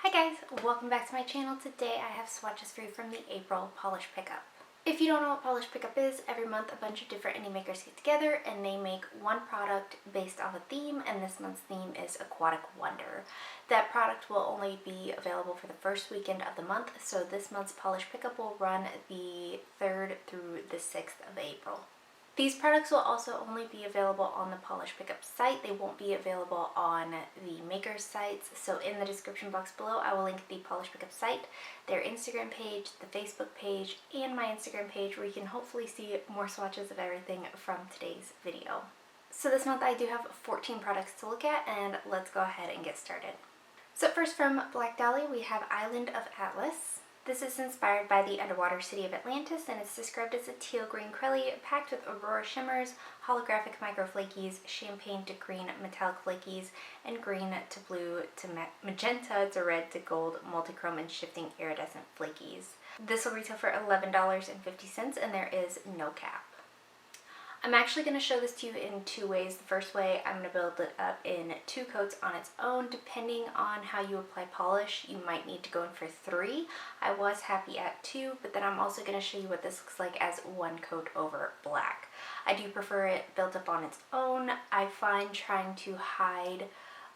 Hi guys, welcome back to my channel. Today I have swatches for you from the April polish pickup. If you don't know what polish pickup is, every month a bunch of different indie makers get together and they make one product based off a theme, and this month's theme is Aquatic Wonder. That product will only be available for the first weekend of the month, so this month's polish pickup will run the 3rd through the 6th of April. These products will also only be available on the polish pickup site. They won't be available on the maker's sites. So in the description box below, I will link the polish pickup site, their Instagram page, the Facebook page, and my Instagram page where you can hopefully see more swatches of everything from today's video. So this month I do have 14 products to look at, and let's go ahead and get started. So first, from Black Dahlia, we have Island of Atlas. This is inspired by the underwater city of Atlantis, and it's described as a teal green crelly packed with aurora shimmers, holographic micro flakies, champagne to green metallic flakies, and green to blue to magenta to red to gold multichrome and shifting iridescent flakies. This will retail for $11.50, and there is no cap. I'm actually going to show this to you in two ways. The first way, I'm going to build it up in 2 coats on its own. Depending on how you apply polish, you might need to go in for 3. I was happy at 2, but then I'm also going to show you what this looks like as 1 coat over black. I do prefer it built up on its own. I find trying to hide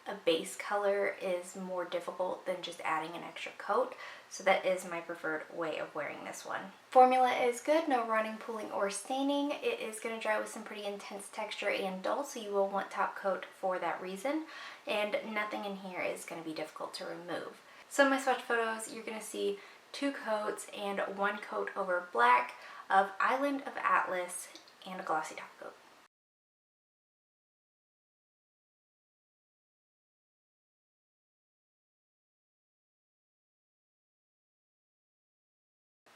a base color is more difficult than just adding an extra coat, so that is my preferred way of wearing this one. Formula is good, no running, pooling, or staining. It is going to dry with some pretty intense texture and dull, so you will want top coat for that reason, and nothing in here is going to be difficult to remove. So in my swatch photos, you're going to see 2 coats and 1 coat over black of Island of Atlas and a glossy top coat.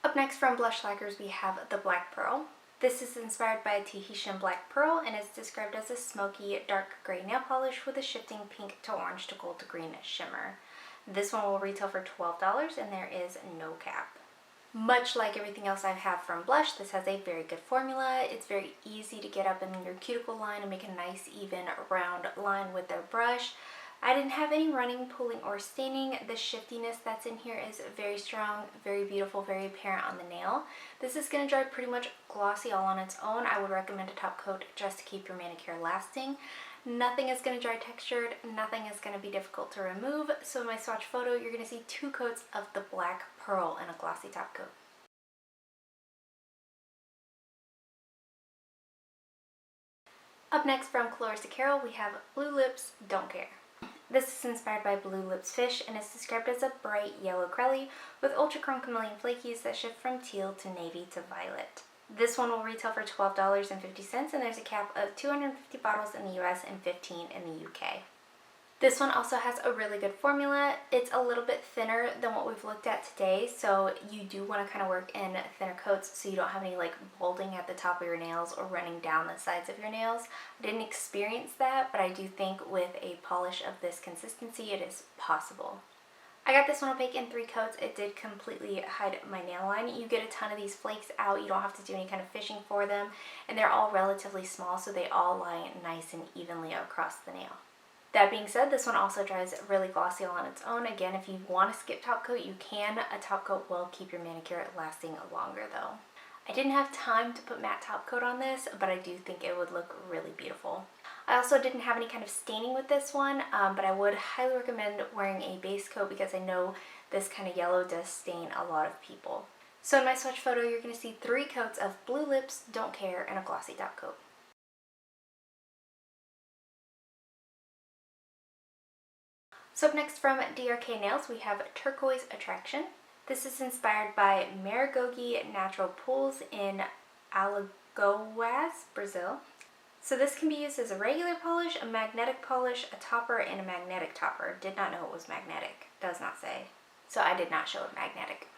Up next, from Blush Lacquers, we have the Black Pearl. This is inspired by a Tahitian black pearl and is described as a smoky, dark gray nail polish with a shifting pink to orange to gold to green shimmer. This one will retail for $12, and there is no cap. Much like everything else I have from Blush, this has a very good formula. It's very easy to get up in your cuticle line and make a nice, even, round line with their brush. I didn't have any running, pooling, or staining. The shiftiness that's in here is very strong, very beautiful, very apparent on the nail. This is going to dry pretty much glossy all on its own. I would recommend a top coat just to keep your manicure lasting. Nothing is going to dry textured, nothing is going to be difficult to remove. So in my swatch photo, you're going to see 2 coats of the Black Pearl and a glossy top coat. Up next, from Clarissa, we have Blue Lips, Don't Care. This is inspired by Blue Lips Fish and is described as a bright yellow crelly with ultra chrome chameleon flakies that shift from teal to navy to violet. This one will retail for $12.50, and there's a cap of 250 bottles in the US and 15 in the UK. This one also has a really good formula. It's a little bit thinner than what we've looked at today, so you do want to kind of work in thinner coats so you don't have any like balding at the top of your nails or running down the sides of your nails. I didn't experience that, but I do think with a polish of this consistency it is possible. I got this one opaque in 3 coats. It did completely hide my nail line. You get a ton of these flakes out. You don't have to do any kind of fishing for them, and they're all relatively small, so they all lie nice and evenly across the nail. That being said, this one also dries really glossy all on its own. Again, if you want to skip top coat, you can. A top coat will keep your manicure lasting longer though. I didn't have time to put matte top coat on this, but I do think it would look really beautiful. I also didn't have any kind of staining with this one, but I would highly recommend wearing a base coat because I know this kind of yellow does stain a lot of people. So in my swatch photo, you're going to see 3 coats of Blue Lips, Don't Care, and a glossy top coat. So up next, from DRK Nails, we have Turquoise Attraction. This is inspired by Marigogi Natural Pools in Alagoas, Brazil. So this can be used as a regular polish, a magnetic polish, a topper, and a magnetic topper. Did not know it was magnetic. Does not say. So I did not show it magnetic.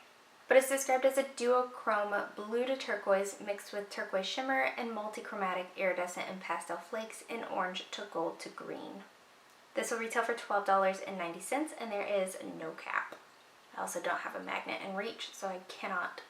But it's described as a duochrome blue to turquoise mixed with turquoise shimmer and multichromatic iridescent and pastel flakes in orange to gold to green. This will retail for $12.90, and there is no cap. I also don't have a magnet in reach, so I cannot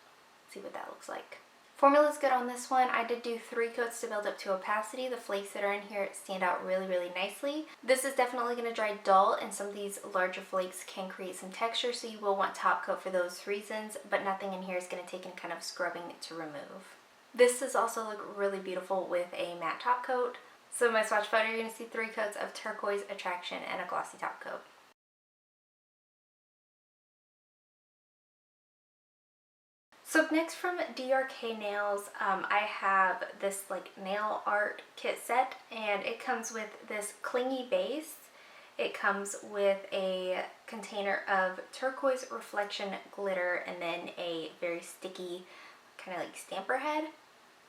see what that looks like. Formula is good on this one. I did do 3 coats to build up to opacity. The flakes that are in here stand out really, really nicely. This is definitely going to dry dull, and some of these larger flakes can create some texture, so you will want top coat for those reasons, but nothing in here is going to take any kind of scrubbing to remove. This does also look really beautiful with a matte top coat. So in my swatch photo, you're going to see 3 coats of Turquoise Attraction and a glossy top coat. So next from DRK Nails, I have this like nail art kit set, and it comes with this clingy base. It comes with a container of Turquoise Reflection glitter and then a very sticky kind of like stamper head.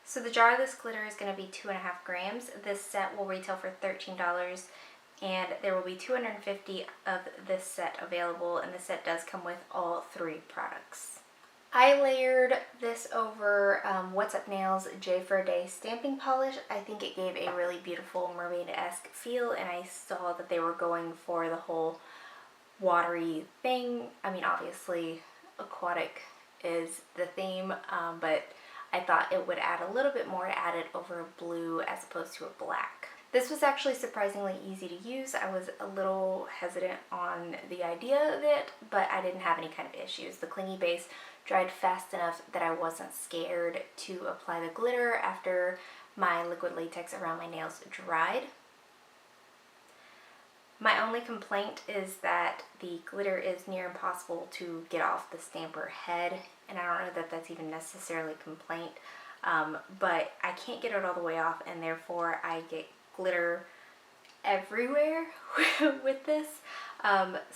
So the jar of this glitter is going to be 2.5 grams. This set will retail for $13, and there will be 250 of this set available, and the set does come with all 3 products. I layered this over What's Up Nails J for a Day stamping polish. I think it gave a really beautiful mermaid-esque feel, and I saw that they were going for the whole watery thing. I mean, obviously aquatic is the theme, but I thought it would add a little bit more to add it over a blue as opposed to a black. This was actually surprisingly easy to use. I was a little hesitant on the idea of it, but I didn't have any kind of issues. The clingy base dried fast enough that I wasn't scared to apply the glitter after my liquid latex around my nails dried. My only complaint is that the glitter is near impossible to get off the stamper head, and I don't know that that's even necessarily a complaint, but I can't get it all the way off, and therefore I get glitter everywhere with this.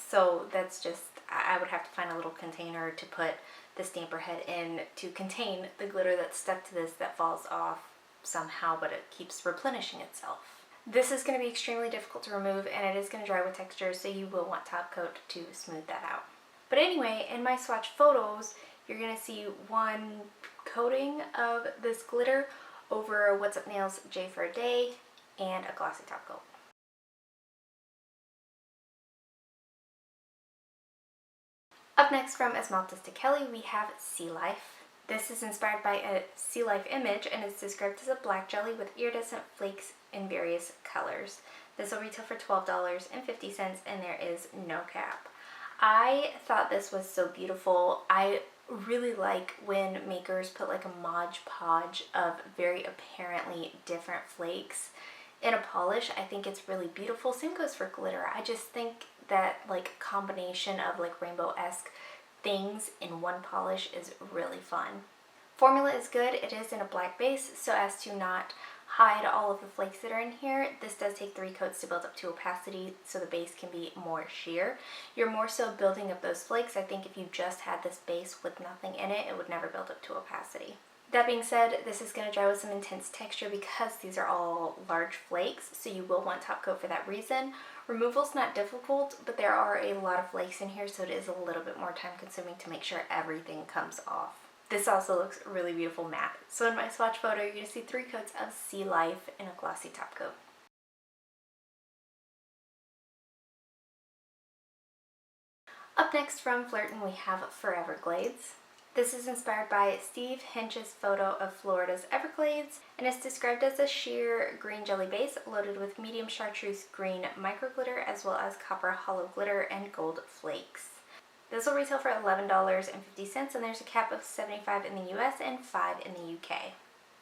So that's just, I would have to find a little container to put the stamper head in to contain the glitter that's stuck to this that falls off somehow, but it keeps replenishing itself. This is going to be extremely difficult to remove, and it is going to dry with texture, so you will want top coat to smooth that out. But anyway, in my swatch photos, you're going to see 1 coating of this glitter over What's Up Nails J for a Day and a glossy top coat. Up next from Esmaltes to Kelly, we have Sea Life. This is inspired by a sea life image, and it's described as a black jelly with iridescent flakes in various colors. This will retail for $12.50, and there is no cap. I thought this was so beautiful. I really like when makers put like a Mod Podge of very apparently different flakes in a polish. I think it's really beautiful. Same goes for glitter. I just think that like combination of like rainbow-esque things in one polish is really fun. Formula is good. It is in a black base, so as to not hide all of the flakes that are in here, this does take 3 coats to build up to opacity, so the base can be more sheer. You're more so building up those flakes. I think if you just had this base with nothing in it, it would never build up to opacity. That being said, this is going to dry with some intense texture because these are all large flakes, so you will want top coat for that reason. Removal's not difficult, but there are a lot of flakes in here, so it is a little bit more time consuming to make sure everything comes off. This also looks really beautiful matte. So in my swatch photo, you're going to see 3 coats of Sea Life in a glossy top coat. Up next from Flirtin, we have Foreverglades. This is inspired by Steve Hinch's photo of Florida's Everglades, and it's described as a sheer green jelly base loaded with medium chartreuse green micro glitter as well as copper hollow glitter and gold flakes. This will retail for $11.50, and there's a cap of 75 in the US and 5 in the UK.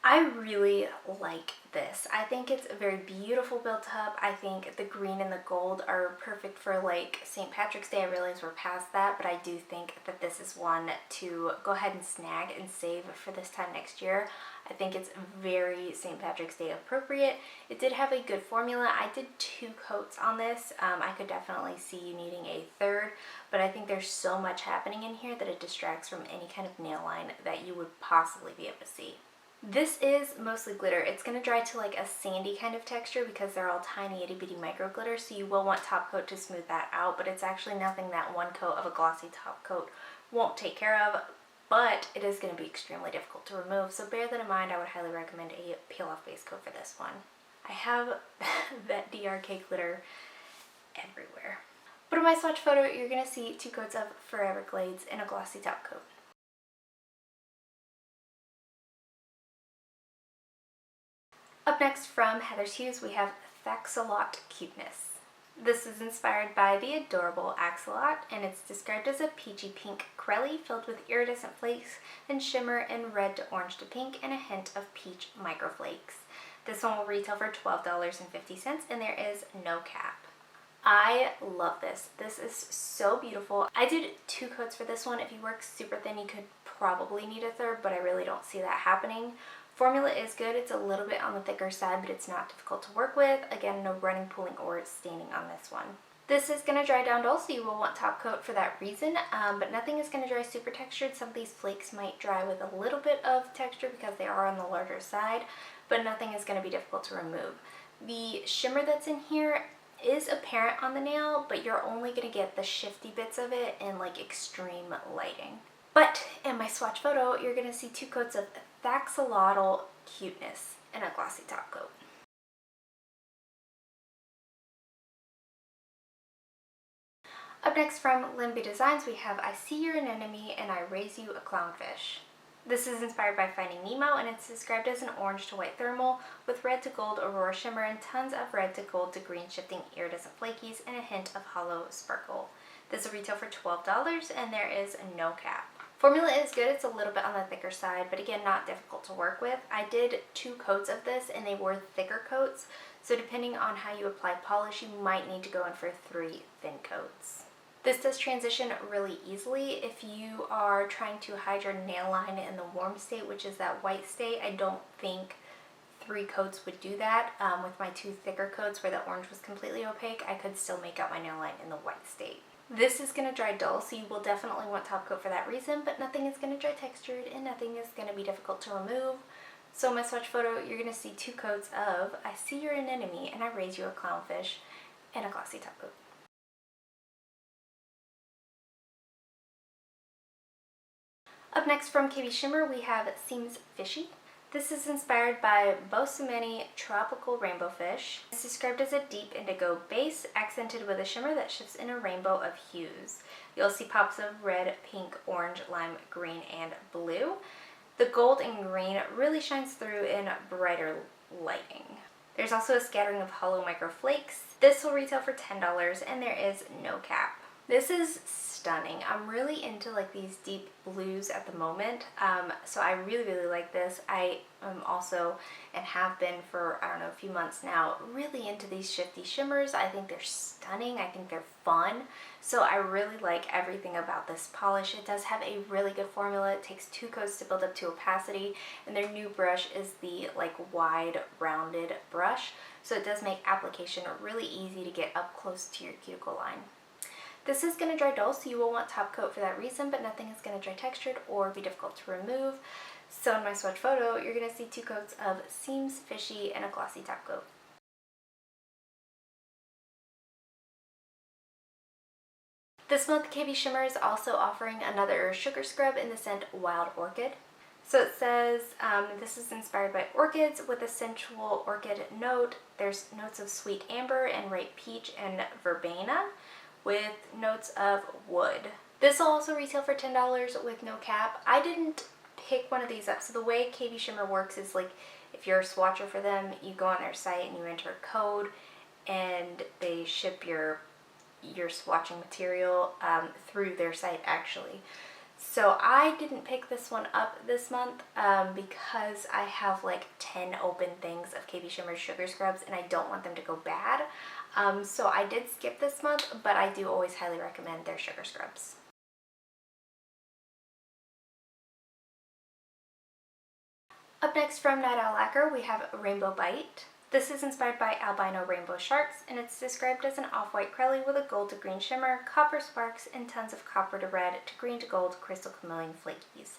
I really like this. I think it's a very beautiful built up. I think the green and the gold are perfect for like St. Patrick's Day. I realize we're past that, but I do think that this is one to go ahead and snag and save for this time next year. I think it's very St. Patrick's Day appropriate. It did have a good formula. I did 2 coats on this. I could definitely see you needing a 3rd, but I think there's so much happening in here that it distracts from any kind of nail line that you would possibly be able to see. This is mostly glitter. It's going to dry to like a sandy kind of texture because they're all tiny itty bitty micro glitter, so you will want top coat to smooth that out, but it's actually nothing that 1 coat of a glossy top coat won't take care of, but it is going to be extremely difficult to remove, so bear that in mind. I would highly recommend a peel off base coat for this one. I have that DRK glitter everywhere. But in my swatch photo, you're going to see 2 coats of Foreverglades in a glossy top coat. Up next from Heather's Hues, we have Th-axolotl Cuteness. This is inspired by the adorable axolotl, and it's described as a peachy pink crelly filled with iridescent flakes and shimmer in red to orange to pink and a hint of peach microflakes. This one will retail for $12.50, and there is no cap. I love this. This is so beautiful. I did 2 coats for this one. If you work super thin, you could probably need a third, but I really don't see that happening. Formula is good. It's a little bit on the thicker side, but it's not difficult to work with. Again, no running, pooling, or staining on this one. This is going to dry down dull, so you will want top coat for that reason, but nothing is going to dry super textured. Some of these flakes might dry with a little bit of texture because they are on the larger side, but nothing is going to be difficult to remove. The shimmer that's in here is apparent on the nail, but you're only going to get the shifty bits of it in like extreme lighting. But in my swatch photo, you're going to see 2 coats of Th-axolotl Cuteness and a glossy top coat. Up next from LynB Designs, we have I See You're an Enemy and I Raise You a Clownfish. This is inspired by Finding Nemo, and it's described as an orange to white thermal with red to gold aurora shimmer and tons of red to gold to green shifting iridescent flakies and a hint of hollow sparkle. This will retail for $12, and there is no cap. Formula is good. It's a little bit on the thicker side, but again, not difficult to work with. I did 2 coats of this, and they were thicker coats, so depending on how you apply polish, you might need to go in for 3 thin coats. This does transition really easily. If you are trying to hide your nail line in the warm state, which is that white state, I don't think 3 coats would do that. With my 2 thicker coats where the orange was completely opaque, I could still make out my nail line in the white state. This is going to dry dull, so you will definitely want top coat for that reason, but nothing is going to dry textured and nothing is going to be difficult to remove. So in my swatch photo, you're going to see 2 coats of I See You're an Enemy and I Raise You a Clownfish and a glossy top coat. Up next from KB Shimmer, we have Seems Fishy. This is inspired by Bosameni Tropical Rainbow Fish. It's described as a deep indigo base, accented with a shimmer that shifts in a rainbow of hues. You'll see pops of red, pink, orange, lime, green, and blue. The gold and green really shines through in brighter lighting. There's also a scattering of hollow micro flakes. This will retail for $10, and there is no cap. This is stunning. I'm really into like these deep blues at the moment, so I really like this. I am also, and have been for I don't know, a few months now, really into these shifty shimmers. I think they're stunning. I think they're fun. So I really like everything about this polish. It does have a really good formula. It takes 2 coats to build up to opacity, and their new brush is the like wide rounded brush, so it does make application really easy to get up close to your cuticle line. This is going to dry dull, so you will want top coat for that reason, but nothing is going to dry textured or be difficult to remove. So in my swatch photo, you're going to see 2 coats of Seems Fishy and a glossy top coat. This month, KB Shimmer is also offering another sugar scrub in the scent Wild Orchid. So it says this is inspired by orchids with a sensual orchid note. There's notes of sweet amber and ripe peach and verbena, with notes of wood. This will also retail for $10 with no cap. I didn't pick one of these up. So the way KB Shimmer works is like if you're a swatcher for them, you go on their site and you enter a code and they ship your swatching material through their site actually. So I didn't pick this one up this month because I have like 10 open things of KB Shimmer sugar scrubs and I don't want them to go bad. So I did skip this month, but I do always highly recommend their sugar scrubs. Up next from Nida Lacquer, we have Rainbow Bite. This is inspired by albino rainbow sharks, and it's described as an off-white crelly with a gold to green shimmer, copper sparks, and tons of copper to red to green to gold crystal chameleon flakies.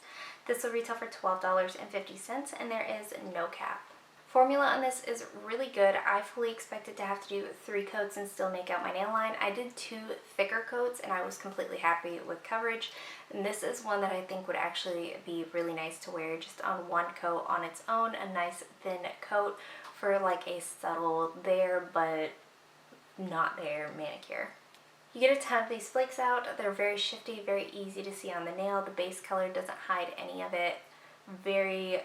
This will retail for $12.50, and there is no cap. Formula on this is really good. I fully expected to have to do 3 coats and still make out my nail line. I did 2 thicker coats and I was completely happy with coverage. And this is one that I think would actually be really nice to wear just on 1 coat on its own, a nice thin coat for like a subtle there but not there manicure. You get a ton of these flakes out. They're very shifty, very easy to see on the nail. The base color doesn't hide any of it. Very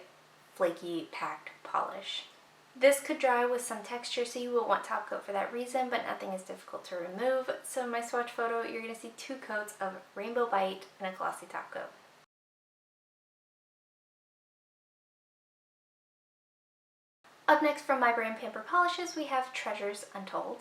flaky, packed polish. This could dry with some texture, so you will want top coat for that reason, but nothing is difficult to remove. So in my swatch photo, you're going to see 2 coats of Rainbow Bite and a glossy top coat. Up next from my brand Pampered Polishes, we have Treasures Untold.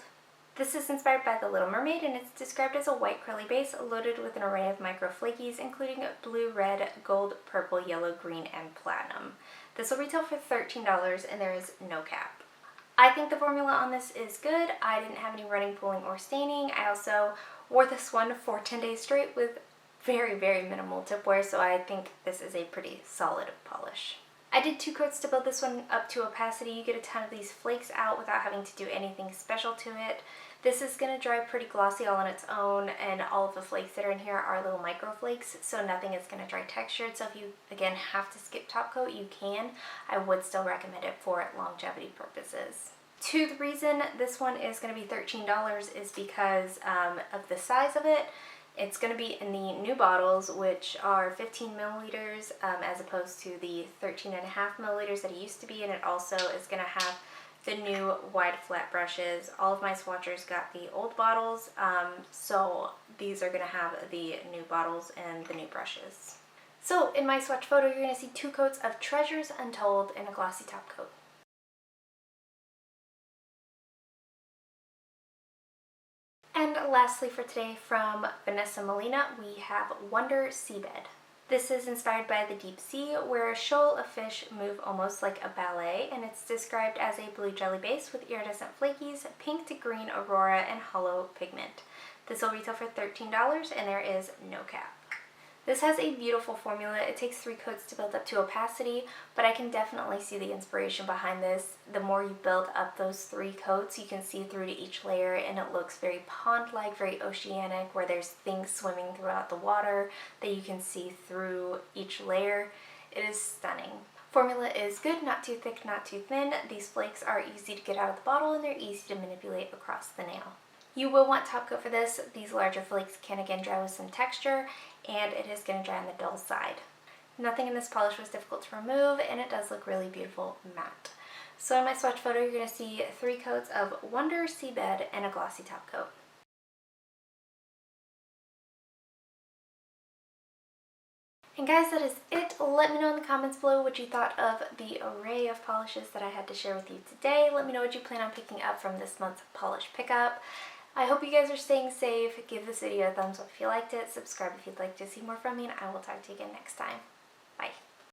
This is inspired by The Little Mermaid, and it's described as a white curly base loaded with an array of micro flakies, including blue, red, gold, purple, yellow, green, and platinum. This will retail for $13, and there is no cap. I think the formula on this is good. I didn't have any running, pooling, or staining. I also wore this one for 10 days straight with very, very minimal tip wear, so I think this is a pretty solid polish. I did 2 coats to build this one up to opacity. You get a ton of these flakes out without having to do anything special to it. This is going to dry pretty glossy all on its own, and all of the flakes that are in here are little micro flakes, so nothing is going to dry textured. So if you, again, have to skip top coat, you can. I would still recommend it for longevity purposes. The reason this one is going to be $13 is because of the size of it. It's going to be in the new bottles, which are 15 milliliters as opposed to the 13.5 milliliters that it used to be, and it also is going to have the new wide flat brushes. All of my swatchers got the old bottles, so these are going to have the new bottles and the new brushes. So in my swatch photo, you're going to see 2 coats of Treasures Untold and a glossy top coat. And lastly for today, from Vanessa Molina, we have Wonder Seabed. This is inspired by the deep sea, where a shoal of fish move almost like a ballet, and it's described as a blue jelly base with iridescent flakies, pink to green aurora, and hollow pigment. This will retail for $13, and there is no cap. This has a beautiful formula. It takes 3 coats to build up to opacity, but I can definitely see the inspiration behind this. The more you build up those 3 coats, you can see through to each layer, and it looks very pond-like, very oceanic, where there's things swimming throughout the water that you can see through each layer. It is stunning. Formula is good, not too thick, not too thin. These flakes are easy to get out of the bottle, and they're easy to manipulate across the nail. You will want top coat for this. These larger flakes can again dry with some texture, and it is going to dry on the dull side. Nothing in this polish was difficult to remove, and it does look really beautiful matte. So in my swatch photo, you're going to see 3 coats of Wonder Seabed and a glossy top coat. And guys, that is it. Let me know in the comments below what you thought of the array of polishes that I had to share with you today. Let me know what you plan on picking up from this month's polish pickup. I hope you guys are staying safe. Give this video a thumbs up if you liked it. Subscribe if you'd like to see more from me, and I will talk to you again next time. Bye.